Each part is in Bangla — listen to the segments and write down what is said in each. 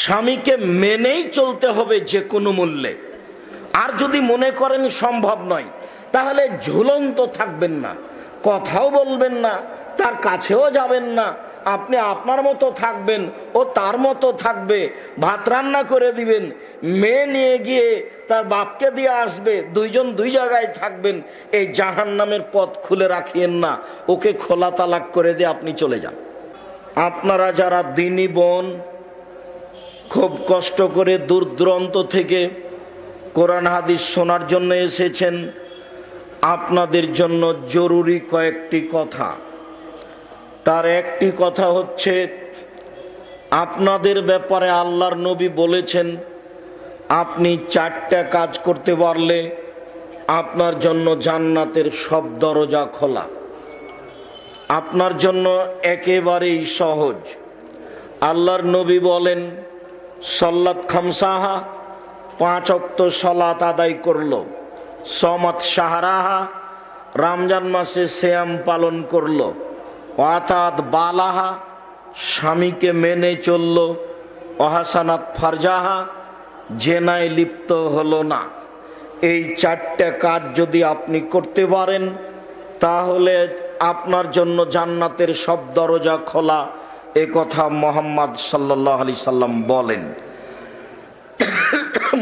স্বামীকে মেনেই চলতে হবে যে কোনো মূল্যে। আর যদি মনে করেন সম্ভব নয়, তাহলে ঝুলন্ত থাকবেন না, কথাও বলবেন না, তার কাছেও যাবেন না, আপনি আপনার মতো থাকবেন, ও তার মতো থাকবে। ভাত রান্না করে দিবেন, মেয়ে নিয়ে গিয়ে তার বাপকে দিয়ে আসবে, দুইজন দুই জায়গায় থাকবেন। এই জাহান্নামের পথ খুলে রাখিয়েন না, ওকে খোলা তালাক করে দিয়ে আপনি চলে যান। আপনারা যারা দিনী বোন খুব কষ্ট করে দূর দূরান্ত থেকে কোরআন হাদিস শোনার জন্য এসেছেন, আপনাদের জন্য জরুরি কয়েকটি কথা। তার একটি কথা হচ্ছে, আপনাদের ব্যাপারে আল্লাহর নবী বলেছেন, আপনি 4টা কাজ করতে পারলে আপনার জন্য জান্নাতের সব দরজা খোলা। আপনার জন্য একেবারেই সহজ। আল্লাহর নবী বলেন, সল্লাত খামসাহা, 5 ওয়াক্ত সালাত আদায় করলো, সমাত শাহরাহা, রমজান মাসে সিয়াম পালন করলো, ওয়াতাত বালাহা, স্বামীকে মেনে চলল, ওয়াহাসানাত ফারজাহা, জেনায় লিপ্ত হলো না। এই 4টা কাজ যদি আপনি করতে পারেন, তাহলে আপনার জন্য জান্নাতের সব দরজা খোলা। এ কথা মুহাম্মদ সাল্লাল্লাহু আলাইহি সাল্লাম বলেন।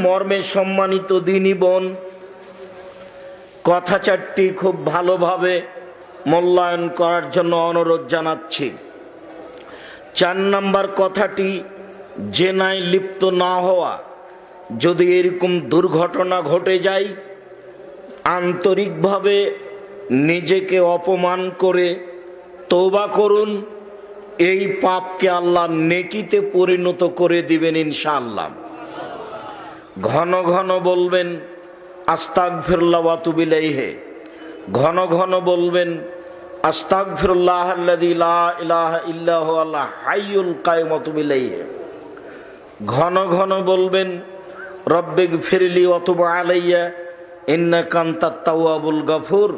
মর্মে সম্মানিত দিনী বোন, কথা 4টি খুব ভালোভাবে মূল্যায়ন করার জন্য অনুরোধ জানাচ্ছি। 4 নম্বর কথাটি, জেনায় লিপ্ত না হওয়া। যদি এরকম দুর্ঘটনা ঘটে যায়, আন্তরিকভাবে নিজেকে অপমান করে তওবা করুন। এই পাপকে আল্লাহ নেকিতে পরিণত করে দিবেন ইনশাআল্লাহ। ঘন ঘন বলবেন আস্তাগফিরুল্লাহ ওয়া আতুবু ইলাইহি, ঘন ঘন বলবেন আস্তাগফিরুল্লাহাল্লাযী লা ইলাহা ইল্লা হুয়াল হাইয়ুল কাইয়ুম ওয়া আতুবু ইলাইহি। ঘন ঘন বলবেন রব্বিগফিরলি ওয়া তুব আলাইয়া ইন্নাকা আনতাত তাওয়াবুল গফুর।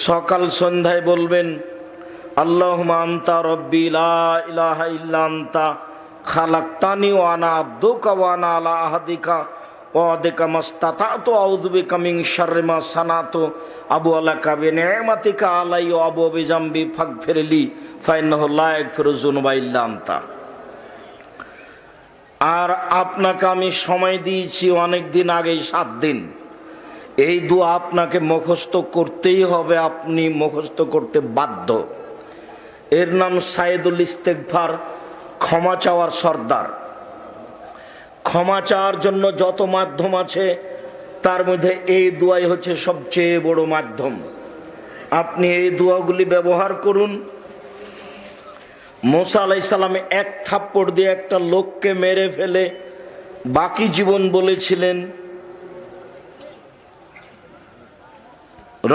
সকাল সন্ধ্যায় বলবেন আল্লাহুম্মা আনতা রব্বি লা ইলাহা ইল্লা আনতা খালাকতানি ওয়া আনা আবদুকা ওয়া আনা আলা আহদিকা ওয়া ওয়াদিকা মাসতাতাতু আউযু বিকা মিন শাররি মা সানাতু আবু আলাকা বিনিআমাতিকা আলাইয়া ওয়া আবু বিজামবি ফাগফিরলি ফাইন্নাহু লা ইয়াগফিরু যুনুবা ইল্লা আনতা। আর আপনাকে আমি সময় দিয়েছি অনেক দিন আগে, 7 দিন। এই দোয়া আপনাকে মুখস্থ করতেই হবে, আপনি মুখস্থ করতে বাধ্য। এর নাম সাইদুল ইস্তেগফার, ক্ষমা চাওয়ার সর্দার। ক্ষমা চাওয়ার জন্য যত মাধ্যম আছে, তার মধ্যে এই দোয়াই হচ্ছে সবচেয়ে বড় মাধ্যম। আপনি এই দোয়াগুলি ব্যবহার করুন। মুসা আলাইহিস সালাম 1 থাপ্পড় দিয়ে একটা লোককে মেরে ফেলে বাকি জীবন বলেছিলেন,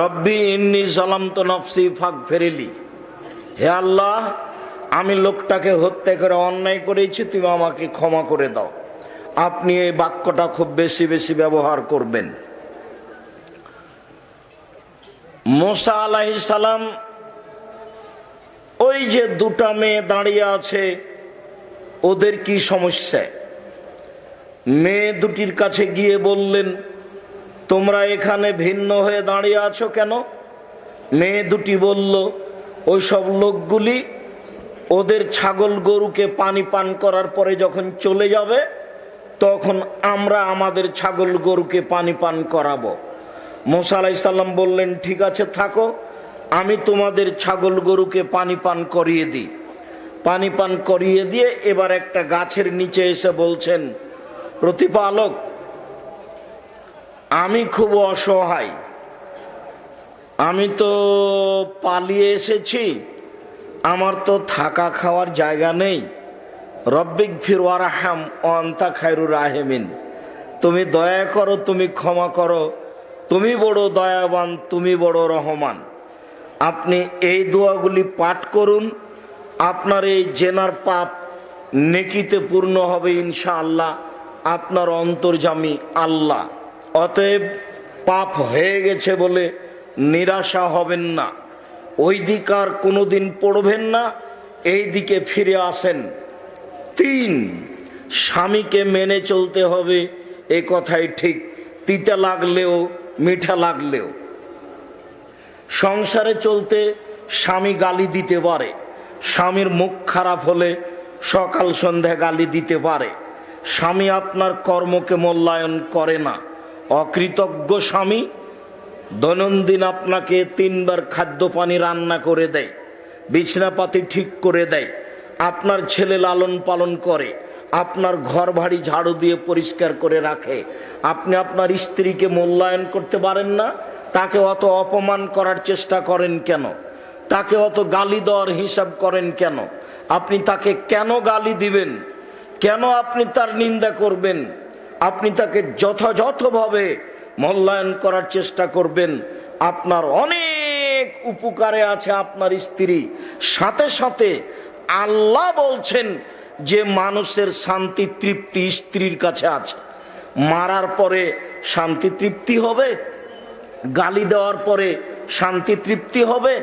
রব্বি ইন্নী যালামতু নাফসি ফাগফিরলি, হে আল্লাহ, আমি লোকটাকে হত্যা করে অন্যায় করেছি, তুমি আমাকে ক্ষমা করে দাও। আপনি এই বাক্যটা খুব বেশি বেশি ব্যবহার করবেন। মুসা আলাইহিস সালাম ওই যে 2টা মেয়ে দাঁড়িয়ে আছে, ওদের কি সমস্যা? মেয়ে দুটির কাছে গিয়ে বললেন, তোমরা এখানে ভিন্ন হয়ে দাঁড়িয়ে আছো কেন? মেয়ে দুটি বলল, ওই সব লোকগুলি ওদের ছাগল গরুকে পানি পান করার পরে যখন চলে যাবে, তখন আমরা আমাদের ছাগল গরুকে পানি পান করাবো। মুসা আলাইহিস সালাম বললেন, ঠিক আছে থাকো, আমি তোমাদের ছাগল গরুকে পানি পান করিয়ে দিই। পানি পান করিয়ে দিয়ে এবার একটা গাছের নিচে এসে বলছেন, প্রতিপালক, আমি খুব অসহায়, আমি তো পালিয়ে এসেছি, আমার তো থাকা খাওয়ার জায়গা নেই। রব্বিগফির ওয়ারহাম ওয়া আনতা খায়রুর রাহিমিন, তুমি দয়া করো, তুমি ক্ষমা করো, তুমি বড় দয়াবান, তুমি বড় রহমান। আপনি এই দোয়াগুলি পাঠ করুন, আপনার এই জেনার পাপ নেকিতে পূর্ণ হবে ইনশাআল্লাহ। আপনার অন্তর্যামী আল্লাহ। অতএব পাপ হয়ে গেছে বলে নিরাশা হবেন না, ওই দিক আর কোনোদিন পড়বেন না, এই দিকে ফিরে আসেন। 3, স্বামীকে মেনে চলতে হবে, এ কথাই ঠিক, তিতা লাগলেও মিঠা লাগলেও। সংসারে চলতে স্বামী গালি দিতে পারে, স্বামীর মুখ খারাপ হলে সকাল সন্ধ্যা গালি দিতে পারে। স্বামী আপনার কর্মকে মূল্যায়ন করে না। অকৃতজ্ঞ স্বামী দৈনন্দিন আপনাকে 3 বার খাদ্য পানি রান্না করে দেয়, বিছনাপাতি ঠিক করে দেয়, আপনার ছেলে লালন পালন করে, আপনার ঘর বাড়ি ঝাড়ু দিয়ে পরিষ্কার করে রাখে। আপনি আপনার স্ত্রীকে মূল্যায়ন করতে পারেন না? তাকে অত অপমান করার চেষ্টা করেন কেন? তাকে অত গালি দেওয়ার হিসাব করেন কেন? আপনি তাকে কেন গালি দিবেন? কেন আপনি তার নিন্দা করবেন? আপনি তাকে যথাযথভাবে মূল্যায়ন করার চেষ্টা করবেন। আপনার অনেক উপকারে আছে আপনার স্ত্রী। সাথে সাথে আল্লাহ বলছেন যে মানুষের শান্তি তৃপ্তি স্ত্রীর কাছে আছে। মারার পরে শান্তি তৃপ্তি হবে? গালি দেওয়ার পরে শান্তি তৃপ্তি হবে?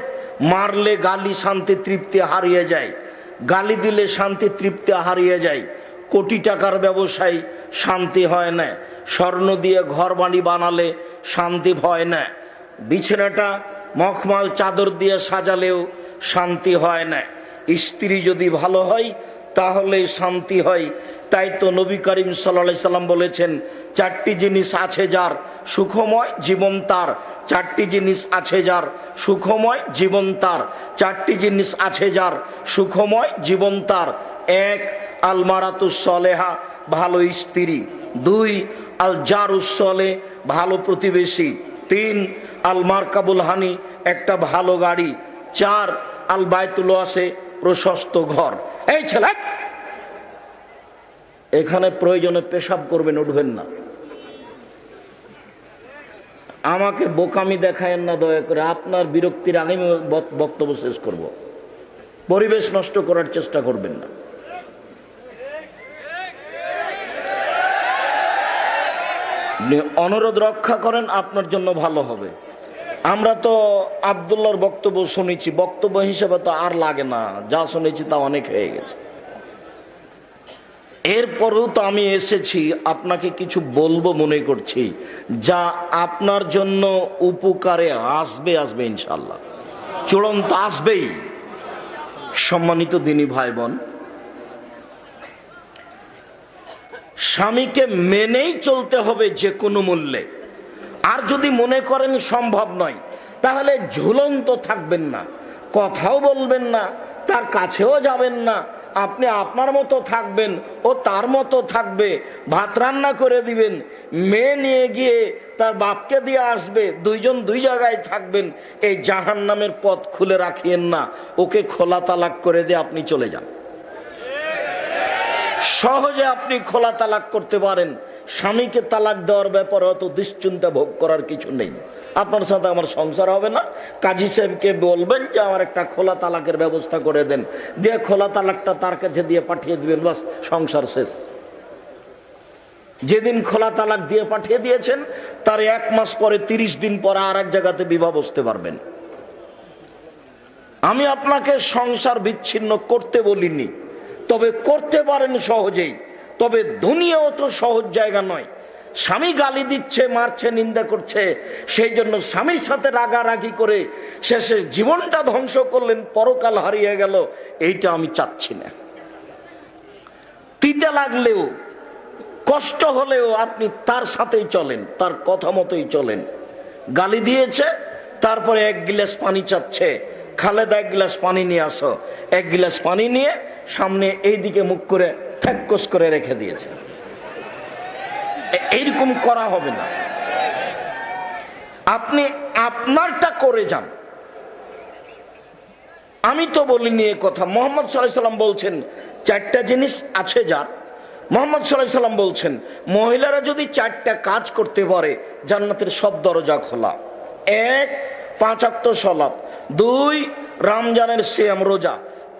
মারলে গালি শান্তি তৃপ্তি হারিয়ে যায়, গালি দিলে শান্তি তৃপ্তি হারিয়ে যায়। কোটি টাকার ব্যবসায় শান্তি হয় না, স্বর্ণ দিয়ে ঘর বাড়ি বানালে শান্তি হয় না, বিছানাটা মখমল চাদর দিয়ে সাজালেও শান্তি হয় না। স্ত্রী যদি ভালো হয় তাহলে শান্তি হয়। তাই তো নবী করিম সাল্লাল্লাহু আলাইহি সাল্লাম বলেছেন, 4টি জিনিস আছে যার সুখময় জীবন তার। 4টি জিনিস আছে যার সুখময় জীবন তার। 4টি জিনিস আছে যার সুখময় জীবন তার। 1 আল মারাতুস সলেহা, ভালো স্ত্রী। 2 আল জারুস সলে, ভালো প্রতিবেশী। 3 আল মারকাবুল হানি, একটা ভালো গাড়ি। 4 আল বাইতুল ওয়াসে, প্রশস্ত ঘর। এই ছেলে, এখানে প্রয়োজনে পেশাব করবেন, উঠবেন না। আমাকে বোকামি দেখায়েন না দয়া করে। আপনার বিরক্তির আগে আমি বক্তব্য শেষ করব। পরিবেশ নষ্ট করার চেষ্টা করবেন না। অনুরোধ রক্ষা করেন, আপনার জন্য ভালো হবে। আমরা তো আব্দুল্লাহর বক্তব্য শুনেছি, বক্তব্য হিসেবে তো আর লাগে না, যা শুনেছি তা অনেক হয়ে গেছে। এরপরেও তো আমি এসেছি আপনাকে কিছু বলবো মনে করছি, যা আপনার জন্য উপকারে আসবে ইনশাল্লাহ, চূড়ান্ত আসবেই। সম্মানিত দিনী ভাই বোন, স্বামীকে মেনেই চলতে হবে যে কোনো মূল্যে। আর যদি মনে করেন সম্ভব নয়, তাহলে ঝুলন্ত থাকবেন না, কথাও বলবেন না, তার কাছেও যাবেন না। আপনি আপনার মতো থাকবেন, ও তার মতো থাকবে। ভাত রান্না করে দিবেন, মেয়ে নিয়ে গিয়ে তার বাপকে দিয়ে আসবে, 2 জন 2 জায়গায় থাকবেন। এই জাহান্নামের পথ খুলে রাখিয়েন না। ওকে খোলা তালাক করে দিয়ে আপনি চলে যান। সহজে আপনি খোলা তালাক করতে পারেন। স্বামীকে তালাক দেওয়ার ব্যাপারে অত দুশ্চিন্তা ভোগ করার কিছু নেই। আপনার সাথে আমার সংসার হবে না, কাজী সাহেবকে বলবেন যে আমার একটা খোলা তালাকের ব্যবস্থা করে দেন, দিয়ে খোলা তালাকটা তার কাছে দিয়ে পাঠিয়ে দিবেন, বাস সংসার শেষ। যেদিন খোলা তালাক দিয়ে পাঠিয়ে দিয়েছেন তার 1 মাস পরে 30 দিন পরে আর এক জায়গাতে বিবাহ বসতে পারবেন। আমি আপনাকে সংসার বিচ্ছিন্ন করতে বলিনি, তবে করতে পারেন সহজেই। তবে দুনিয়াও তো সহজ জায়গা নয়। স্বামী গালি দিচ্ছে, মারছে, নিন্দা করছে, সেই জন্য স্বামীর সাথে রাগারাগি করে শেষে জীবনটা ধ্বংস করলেন, পরকাল হারিয়ে গেল। এইটা আমি চাচ্ছি না। তিতে লাগলেও কষ্ট হলেও আপনি তার সাথেই চলেন, তার কথা মতোই চলেন। গালি দিয়েছে, তারপরে 1 গ্লাস পানি চাচ্ছে, খালেদা 1 গ্লাস পানি নিয়ে আসো। 1 গ্লাস পানি নিয়ে সামনে এইদিকে মুখ করে ঠ্যাক্কস করে রেখে দিয়েছে। এইরকম করা হবে না। আপনি আপনারটা করে যান। আমি তো বলিনি এ কথা। মুহাম্মদ সাল্লাল্লাহু আলাইহি সাল্লাম বলছেন 4টা জিনিস আছে যার। মুহাম্মদ সাল্লাল্লাহু আলাইহি সাল্লাম বলছেন মহিলারা যদি 4টা কাজ করতে পারে জান্নাতের সব দরজা খোলা। 1 5 ওয়াক্ত সালাত, 2 রমজানের সিয়াম রোজা,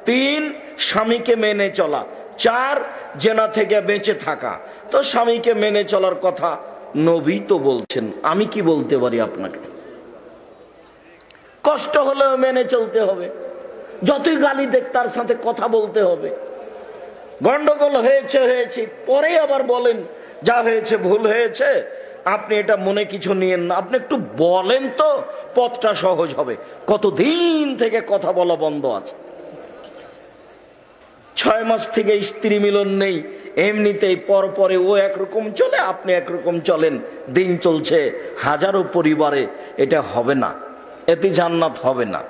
3 স্বামীকে মেনে চলা, 4 জেনা থেকে বেঁচে থাকা। তো স্বামীকে মেনে চলার কথা নবী তো বলছেন, আমি কি বলতে পারি আপনাকে? কষ্ট হলেও মেনে চলতে হবে, যতই গালি দেখ তার সাথে কথা বলতে হবে। গন্ডগোল হয়েছে, পরে আবার বলেন যা হয়েছে ভুল হয়েছে, আপনি এটা মনে কিছু নিয়েন না, আপনি একটু বলেন তো পথটা সহজ হবে। কতদিন থেকে কথা বলা বন্ধ আছে, 6 মাস থেকে স্ত্রী মিলন নেই, এমনিতেই পরে ও একরকম চলে আপনি একরকম চলেন, দিন চলছে হাজারো পরিবারে। এটা হবে না, এতে জান্নাত হবে না।